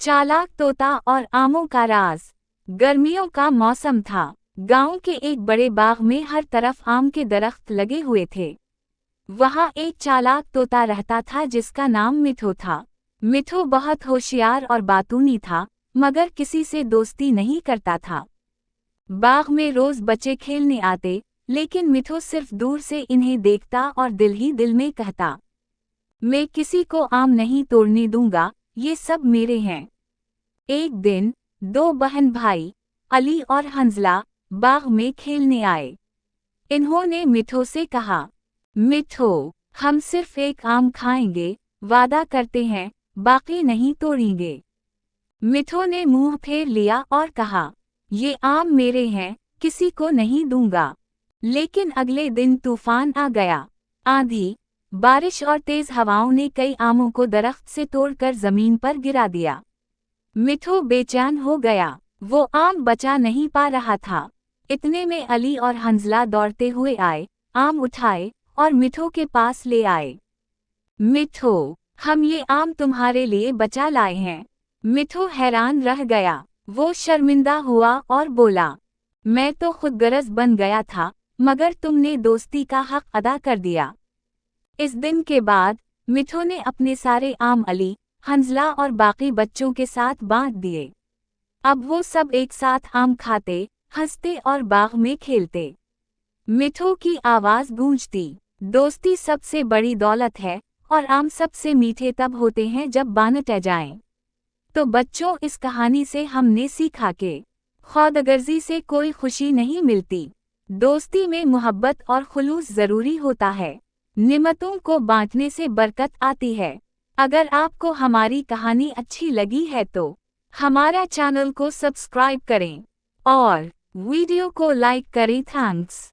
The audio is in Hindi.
चालाक तोता और आमों का राज। गर्मियों का मौसम था। गांव के एक बड़े बाग में हर तरफ आम के दरख्त लगे हुए थे। वहां एक चालाक तोता रहता था जिसका नाम मिठू था। मिठू बहुत होशियार और बातूनी था, मगर किसी से दोस्ती नहीं करता था। बाग में रोज बच्चे खेलने आते, लेकिन मिठू सिर्फ दूर से इन्हें देखता और दिल ही दिल में कहता, मैं किसी को आम नहीं तोड़ने दूंगा, ये सब मेरे हैं। एक दिन दो बहन भाई अली और हंजला बाग में खेलने आए। इन्होंने मिठू से कहा, मिठू, हम सिर्फ एक आम खाएंगे, वादा करते हैं, बाकी नहीं तोड़ेंगे। मिठू ने मुंह फेर लिया और कहा, ये आम मेरे हैं, किसी को नहीं दूंगा। लेकिन अगले दिन तूफान आ गया। आंधी, बारिश और तेज हवाओं ने कई आमों को दरख्त से तोड़कर जमीन पर गिरा दिया। मिठू बेचैन हो गया, वो आम बचा नहीं पा रहा था। इतने में अली और हंजला दौड़ते हुए आए, आम उठाए और मिठू के पास ले आए। मिठू, हम ये आम तुम्हारे लिए बचा लाए हैं। मिठू हैरान रह गया। वो शर्मिंदा हुआ और बोला, मैं तो खुदगर्ज बन गया था, मगर तुमने दोस्ती का हक अदा कर दिया। इस दिन के बाद मिठू ने अपने सारे आम अली, हंजला और बाकी बच्चों के साथ बांट दिए। अब वो सब एक साथ आम खाते, हंसते और बाग में खेलते। मिठू की आवाज गूंजती, दोस्ती सबसे बड़ी दौलत है और आम सबसे मीठे तब होते हैं जब बांटे जाएं। तो बच्चों, इस कहानी से हमने सीखा कि खुदगर्जी से कोई खुशी नहीं मिलती। दोस्ती में मोहब्बत और खुलूस जरूरी होता है। निमतों को बांटने से बरकत आती है। अगर आपको हमारी कहानी अच्छी लगी है तो हमारा चैनल को सब्सक्राइब करें और वीडियो को लाइक करें। थैंक्स।